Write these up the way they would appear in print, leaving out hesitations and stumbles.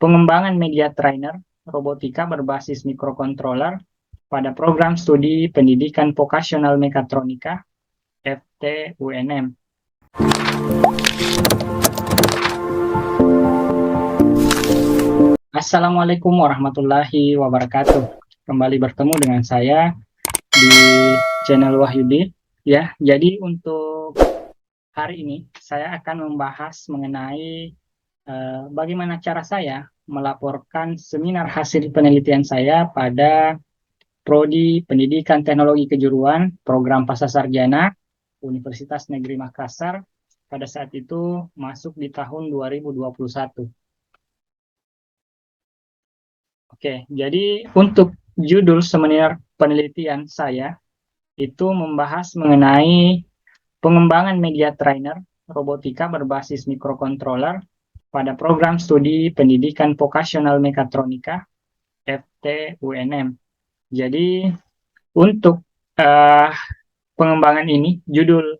pengembangan media trainer robotika berbasis mikrokontroler pada program studi pendidikan vokasional mekatronika FT-UNM. Assalamualaikum warahmatullahi wabarakatuh. Kembali bertemu dengan saya di channel Wahyudi. Ya, jadi untuk hari ini saya akan membahas mengenai bagaimana cara saya melaporkan seminar hasil penelitian saya pada Prodi Pendidikan Teknologi Kejuruan Program Pascasarjana Universitas Negeri Makassar pada saat itu masuk di tahun 2021. Oke, jadi untuk judul seminar penelitian saya itu membahas mengenai pengembangan media trainer robotika berbasis mikrokontroler pada program studi pendidikan vokasional mekatronika FT-UNM. Jadi untuk pengembangan ini, judul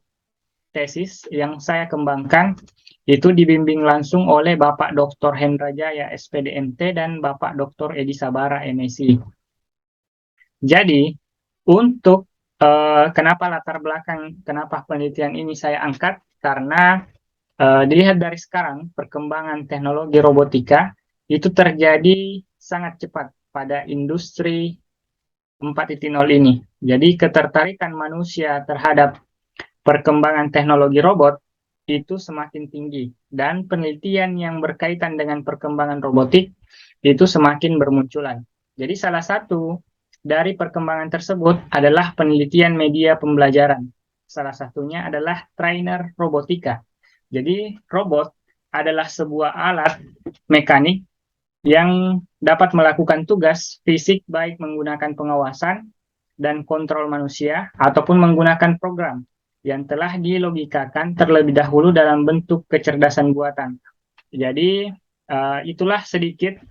tesis yang saya kembangkan itu dibimbing langsung oleh Bapak Dr. Hendra Jaya, SPDMT, dan Bapak Dr. Edi Sabara, MSc. Jadi, untuk kenapa latar belakang, kenapa penelitian ini saya angkat, karena dilihat dari sekarang, perkembangan teknologi robotika itu terjadi sangat cepat pada industri 4.0 ini. Jadi, ketertarikan manusia terhadap perkembangan teknologi robot itu semakin tinggi dan penelitian yang berkaitan dengan perkembangan robotik itu semakin bermunculan. Jadi salah satu dari perkembangan tersebut adalah penelitian media pembelajaran. Salah satunya adalah trainer robotika. Jadi robot adalah sebuah alat mekanik yang dapat melakukan tugas fisik baik menggunakan pengawasan dan kontrol manusia ataupun menggunakan program yang telah dilogikakan terlebih dahulu dalam bentuk kecerdasan buatan. Jadi itulah sedikit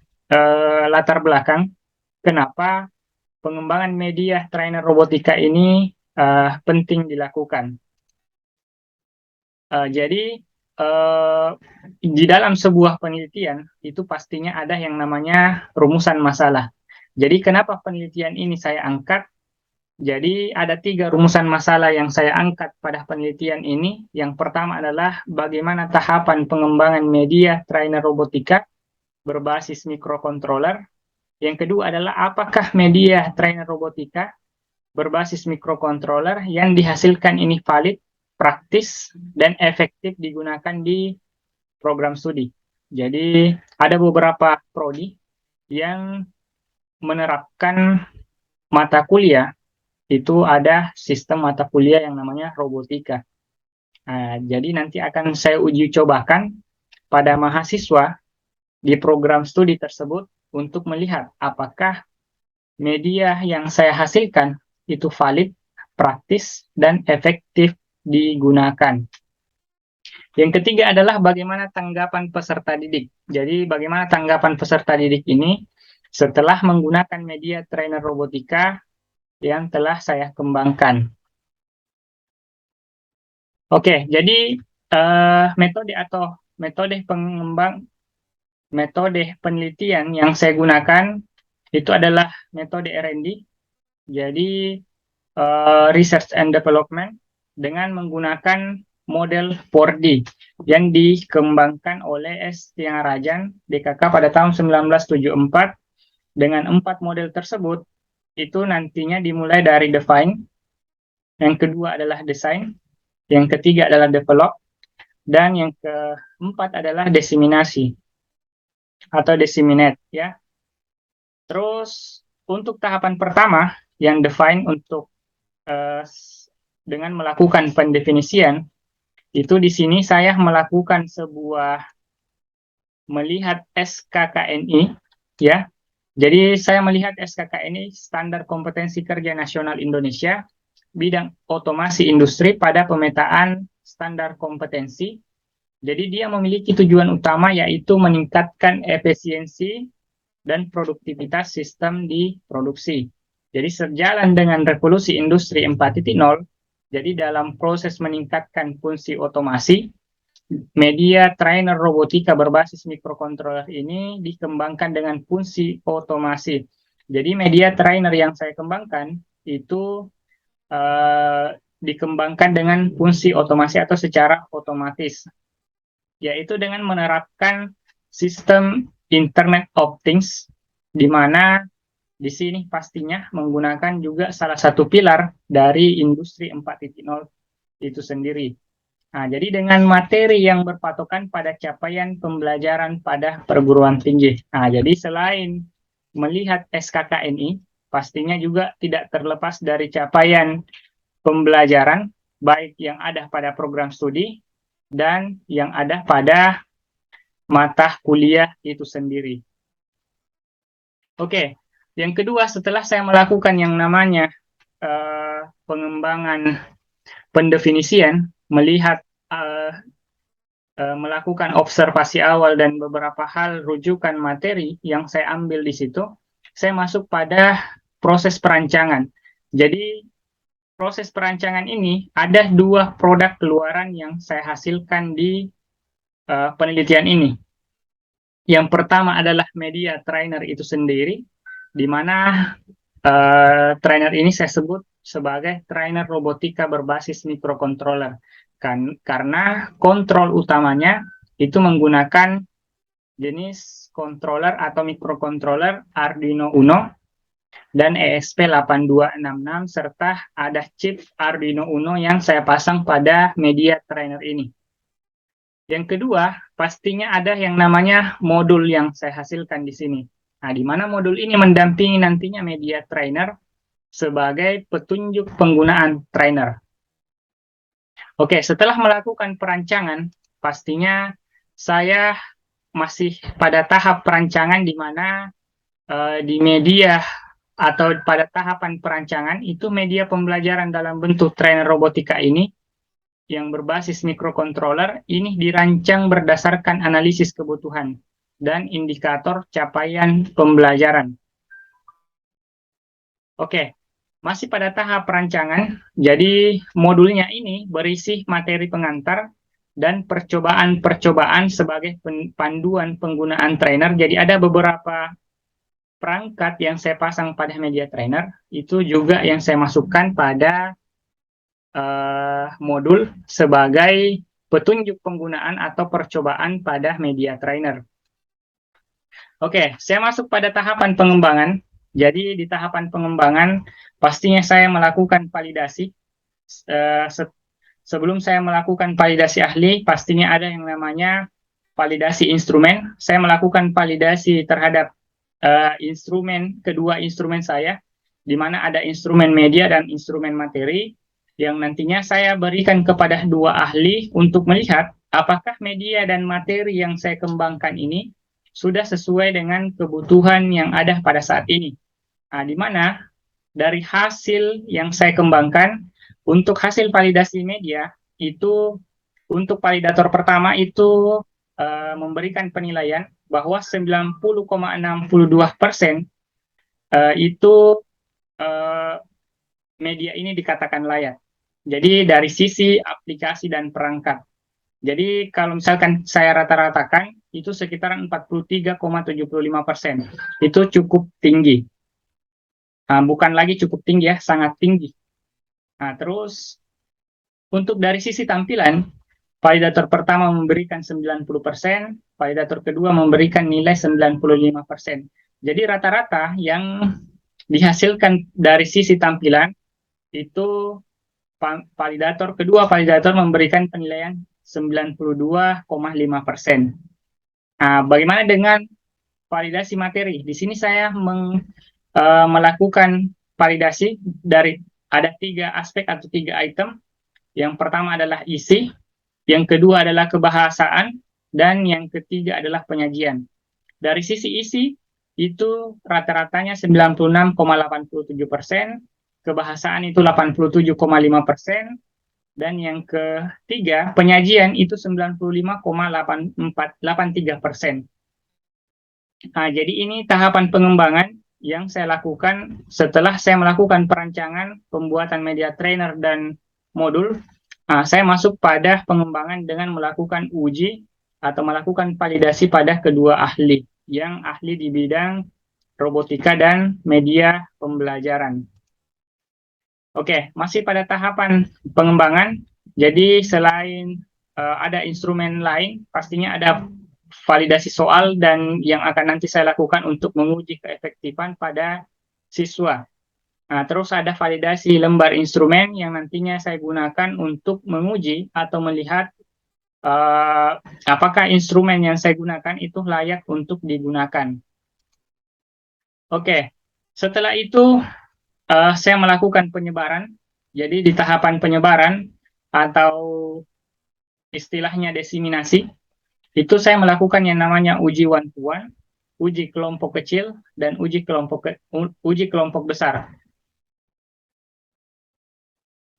latar belakang kenapa pengembangan media trainer robotika ini penting dilakukan. Jadi di dalam sebuah penelitian itu pastinya ada yang namanya rumusan masalah. Jadi kenapa penelitian ini saya angkat? Jadi ada 3 rumusan masalah yang saya angkat pada penelitian ini. Yang pertama adalah bagaimana tahapan pengembangan media trainer robotika berbasis mikrokontroler. Yang kedua adalah apakah media trainer robotika berbasis mikrokontroler yang dihasilkan ini valid, praktis, dan efektif digunakan di program studi. Jadi ada beberapa prodi yang menerapkan mata kuliah itu ada sistem mata kuliah yang namanya robotika. Nah, jadi nanti akan saya uji cobakan pada mahasiswa di program studi tersebut untuk melihat apakah media yang saya hasilkan itu valid, praktis, dan efektif digunakan. Yang ketiga adalah bagaimana tanggapan peserta didik. Jadi bagaimana tanggapan peserta didik ini setelah menggunakan media trainer robotika yang telah saya kembangkan. Oke, jadi metode penelitian yang saya gunakan itu adalah metode R&D. Jadi Research and Development dengan menggunakan model 4D yang dikembangkan oleh S. Thiagarajan DKK pada tahun 1974. Dengan 4 model tersebut itu nantinya dimulai dari define, yang kedua adalah design, yang ketiga adalah develop, dan yang keempat adalah disseminasi atau disseminate ya. Terus untuk tahapan pertama yang define untuk dengan melakukan pendefinisian itu di sini saya melakukan melihat SKKNI ya. Jadi saya melihat SKKNI Standar Kompetensi Kerja Nasional Indonesia bidang otomasi industri pada pemetaan standar kompetensi. Jadi dia memiliki tujuan utama yaitu meningkatkan efisiensi dan produktivitas sistem di produksi. Jadi sejalan dengan revolusi industri 4.0, jadi dalam proses meningkatkan fungsi otomasi, media trainer robotika berbasis mikrokontroler ini dikembangkan dengan fungsi otomasi. Jadi media trainer yang saya kembangkan itu dikembangkan dengan fungsi otomasi atau secara otomatis, yaitu dengan menerapkan sistem Internet of Things, di mana di sini pastinya menggunakan juga salah satu pilar dari industri 4.0 itu sendiri. Nah, jadi dengan materi yang berpatokan pada capaian pembelajaran pada perguruan tinggi. Nah, jadi selain melihat SKKNI, pastinya juga tidak terlepas dari capaian pembelajaran, baik yang ada pada program studi dan yang ada pada mata kuliah itu sendiri. Oke, yang kedua setelah saya melakukan yang namanya pengembangan pendefinisian, melihat melakukan observasi awal dan beberapa hal rujukan materi yang saya ambil di situ, saya masuk pada proses perancangan. Jadi proses perancangan ini ada 2 produk keluaran yang saya hasilkan di penelitian ini. Yang pertama adalah media trainer itu sendiri, di mana trainer ini saya sebut sebagai trainer robotika berbasis mikrokontroler. Karena kontrol utamanya itu menggunakan jenis controller atau mikrokontroler Arduino Uno dan ESP8266 serta ada chip Arduino Uno yang saya pasang pada media trainer ini. Yang kedua, pastinya ada yang namanya modul yang saya hasilkan di sini. Nah, di mana modul ini mendampingi nantinya media trainer sebagai petunjuk penggunaan trainer. Oke, setelah melakukan perancangan, pastinya saya masih pada tahap perancangan di mana di media atau pada tahapan perancangan itu media pembelajaran dalam bentuk trainer robotika ini yang berbasis mikrokontroler ini dirancang berdasarkan analisis kebutuhan dan indikator capaian pembelajaran. Oke, masih pada tahap perancangan, jadi modulnya ini berisi materi pengantar dan percobaan-percobaan sebagai panduan penggunaan trainer. Jadi ada beberapa perangkat yang saya pasang pada media trainer, itu juga yang saya masukkan pada modul sebagai petunjuk penggunaan atau percobaan pada media trainer. Oke, saya masuk pada tahapan pengembangan. Jadi di tahapan pengembangan pastinya saya melakukan validasi. Sebelum saya melakukan validasi ahli, pastinya ada yang namanya validasi instrumen. Saya melakukan validasi terhadap kedua instrumen saya, di mana ada instrumen media dan instrumen materi, yang nantinya saya berikan kepada 2 ahli untuk melihat apakah media dan materi yang saya kembangkan ini sudah sesuai dengan kebutuhan yang ada pada saat ini. Nah, di mana dari hasil yang saya kembangkan, untuk hasil validasi media, itu untuk validator pertama itu memberikan penilaian bahwa 90,62% itu media ini dikatakan layak. Jadi dari sisi aplikasi dan perangkat. Jadi kalau misalkan saya rata-ratakan, itu sekitar 43,75%. Itu cukup tinggi. Bukan lagi cukup tinggi ya, sangat tinggi. Nah, terus untuk dari sisi tampilan, validator pertama memberikan 90%, validator kedua memberikan nilai 95%. Jadi rata-rata yang dihasilkan dari sisi tampilan itu validator memberikan penilaian 92,5%. Nah, bagaimana dengan validasi materi? Di sini saya melakukan validasi dari ada 3 aspek atau 3 item. Yang pertama adalah isi, yang kedua adalah kebahasaan, dan yang ketiga adalah penyajian. Dari sisi isi, itu rata-ratanya 96,87%, kebahasaan itu 87,5%, dan yang ketiga, penyajian itu 95,83%. Nah, jadi ini tahapan pengembangan yang saya lakukan setelah saya melakukan perancangan pembuatan media trainer dan modul. Saya masuk pada pengembangan dengan melakukan uji atau melakukan validasi pada kedua ahli, yang ahli di bidang robotika dan media pembelajaran. Oke, masih pada tahapan pengembangan. Jadi selain ada instrumen lain, pastinya ada validasi soal dan yang akan nanti saya lakukan untuk menguji keefektifan pada siswa. Nah, terus ada validasi lembar instrumen yang nantinya saya gunakan untuk menguji atau melihat apakah instrumen yang saya gunakan itu layak untuk digunakan. Oke, setelah itu saya melakukan penyebaran. Jadi di tahapan penyebaran atau istilahnya diseminasi, itu saya melakukan yang namanya uji one-to-one, uji kelompok kecil, dan uji kelompok besar.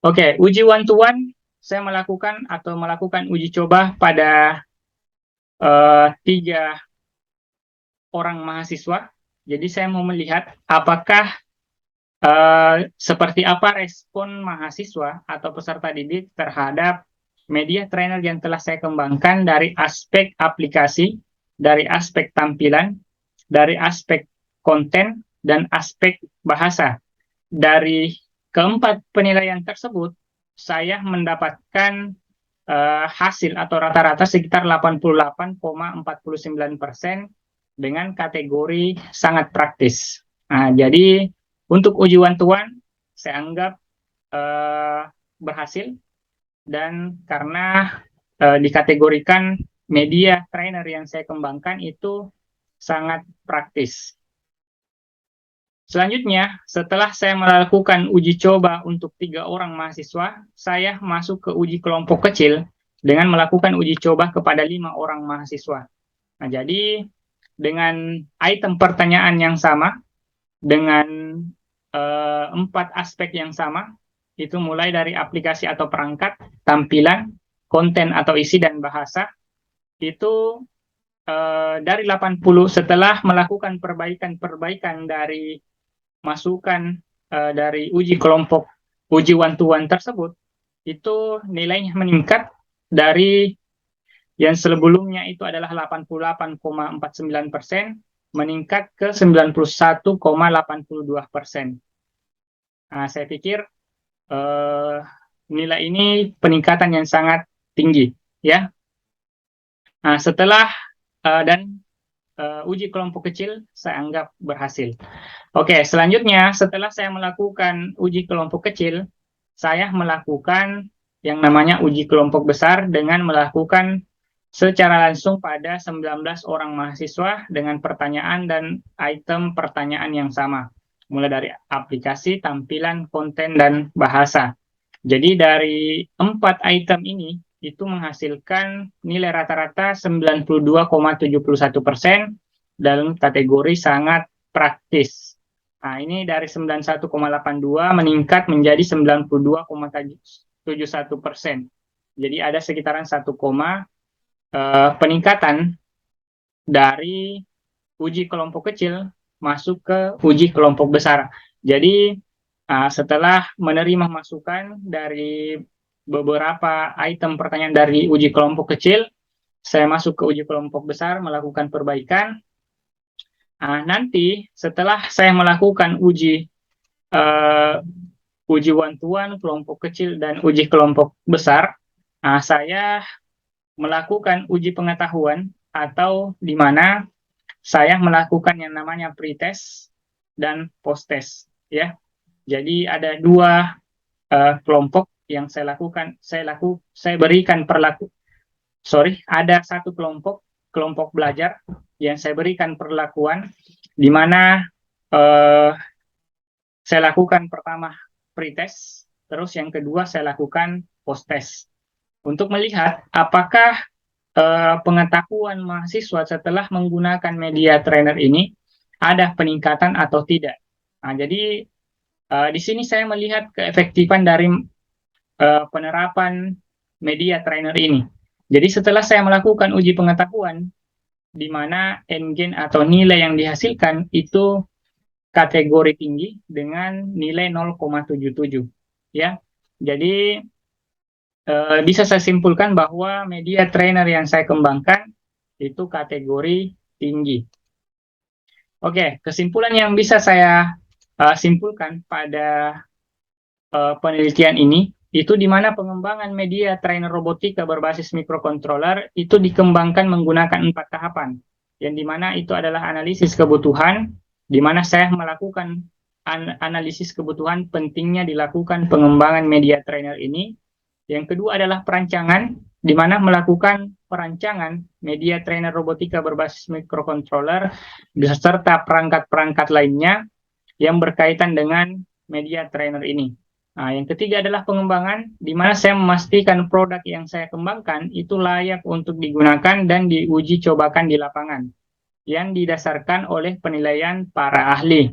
Oke, uji one-to-one saya melakukan uji coba pada 3 orang mahasiswa. Jadi saya mau melihat apakah seperti apa respon mahasiswa atau peserta didik terhadap media trainer yang telah saya kembangkan dari aspek aplikasi, dari aspek tampilan, dari aspek konten, dan aspek bahasa. Dari keempat penilaian tersebut, saya mendapatkan hasil atau rata-rata sekitar 88,49% dengan kategori sangat praktis. Nah, jadi untuk uji one-to-one, saya anggap berhasil, dan karena dikategorikan media trainer yang saya kembangkan itu sangat praktis. Selanjutnya, setelah saya melakukan uji coba untuk 3 orang mahasiswa, saya masuk ke uji kelompok kecil dengan melakukan uji coba kepada 5 orang mahasiswa. Nah, jadi dengan item pertanyaan yang sama, dengan 4 aspek yang sama, itu mulai dari aplikasi atau perangkat, tampilan, konten atau isi, dan bahasa, itu dari 80 setelah melakukan perbaikan dari masukan dari uji kelompok, uji one-to-one tersebut, itu nilainya meningkat dari yang sebelumnya itu adalah 88,49%, meningkat ke 91,82%. Nah, saya pikir nilai ini peningkatan yang sangat tinggi, ya. Nah, setelah dan uji kelompok kecil saya anggap berhasil. Oke, selanjutnya setelah saya melakukan uji kelompok kecil, saya melakukan yang namanya uji kelompok besar dengan melakukan secara langsung pada 19 orang mahasiswa dengan pertanyaan dan item pertanyaan yang sama, mulai dari aplikasi, tampilan, konten, dan bahasa. Jadi dari 4 item ini itu menghasilkan nilai rata-rata 92,71% dalam kategori sangat praktis. Nah, ini dari 91,82 meningkat menjadi 92,71%. Jadi ada sekitaran 1, peningkatan dari uji kelompok kecil masuk ke uji kelompok besar. Jadi setelah menerima masukan dari beberapa item pertanyaan dari uji kelompok kecil, saya masuk ke uji kelompok besar, melakukan perbaikan. Nanti setelah saya melakukan uji one-to-one, kelompok kecil, dan uji kelompok besar, saya melakukan uji pengetahuan atau di mana saya melakukan yang namanya pretest dan post-test, ya. Jadi ada 2 kelompok yang saya lakukan, ada 1 kelompok belajar yang saya berikan perlakuan di mana saya lakukan pertama pretest, terus yang kedua saya lakukan post-test untuk melihat apakah pengetahuan mahasiswa setelah menggunakan media trainer ini ada peningkatan atau tidak. Nah, jadi di sini saya melihat keefektifan dari penerapan media trainer ini. Jadi setelah saya melakukan uji pengetahuan, di mana N-gain atau nilai yang dihasilkan itu kategori tinggi dengan nilai 0,77, ya. Jadi bisa saya simpulkan bahwa media trainer yang saya kembangkan itu kategori tinggi. Oke, kesimpulan yang bisa saya simpulkan pada penelitian ini, itu di mana pengembangan media trainer robotika berbasis microcontroller itu dikembangkan menggunakan 4 tahapan, yang di mana itu adalah analisis kebutuhan, di mana saya melakukan analisis kebutuhan pentingnya dilakukan pengembangan media trainer ini. Yang kedua adalah perancangan, di mana melakukan perancangan media trainer robotika berbasis microcontroller beserta perangkat-perangkat lainnya yang berkaitan dengan media trainer ini. Nah, yang ketiga adalah pengembangan, di mana saya memastikan produk yang saya kembangkan itu layak untuk digunakan dan diuji cobakan di lapangan, yang didasarkan oleh penilaian para ahli.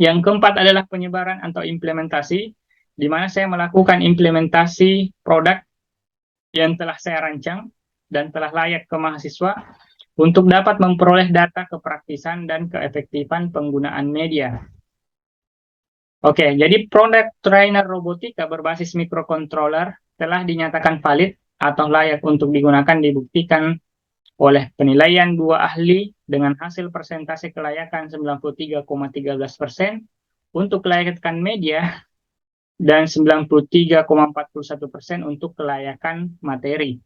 Yang keempat adalah penyebaran atau implementasi, di mana saya melakukan implementasi produk yang telah saya rancang dan telah layak ke mahasiswa untuk dapat memperoleh data kepraktisan dan keefektifan penggunaan media. Oke, jadi produk trainer robotika berbasis microcontroller telah dinyatakan valid atau layak untuk digunakan dibuktikan oleh penilaian 2 ahli dengan hasil persentase kelayakan 93,13% untuk kelayakan media dan 93,41% untuk kelayakan materi.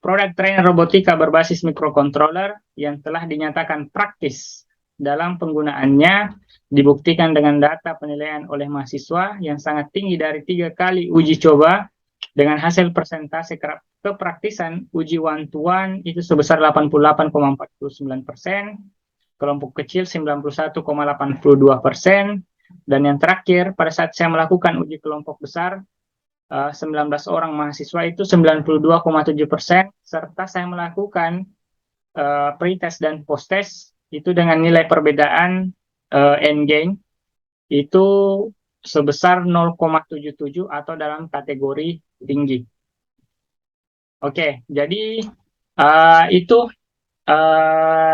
Produk trainer robotika berbasis microcontroller yang telah dinyatakan praktis dalam penggunaannya dibuktikan dengan data penilaian oleh mahasiswa yang sangat tinggi dari 3 kali uji coba dengan hasil persentase kepraktisan uji one-to-one itu sebesar 88,49%, kelompok kecil 91,82%, dan yang terakhir pada saat saya melakukan uji kelompok besar 19 orang mahasiswa itu 92,7%, serta saya melakukan pretest dan posttest itu dengan nilai perbedaan n-gain itu sebesar 0,77 atau dalam kategori tinggi. Oke, jadi itu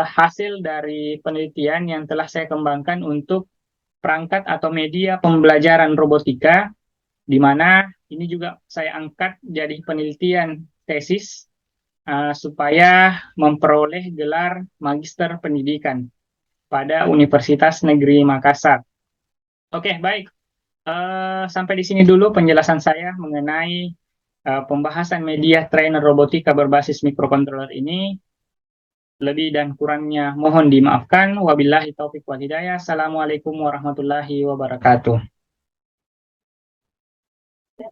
hasil dari penelitian yang telah saya kembangkan untuk perangkat atau media pembelajaran robotika, di mana ini juga saya angkat jadi penelitian tesis supaya memperoleh gelar Magister Pendidikan pada Universitas Negeri Makassar. Oke, baik. Sampai di sini dulu penjelasan saya mengenai pembahasan media trainer robotika berbasis microcontroller ini. Lebih dan kurangnya mohon dimaafkan. Wabillahi taufiq wal hidayah. Assalamualaikum warahmatullahi wabarakatuh.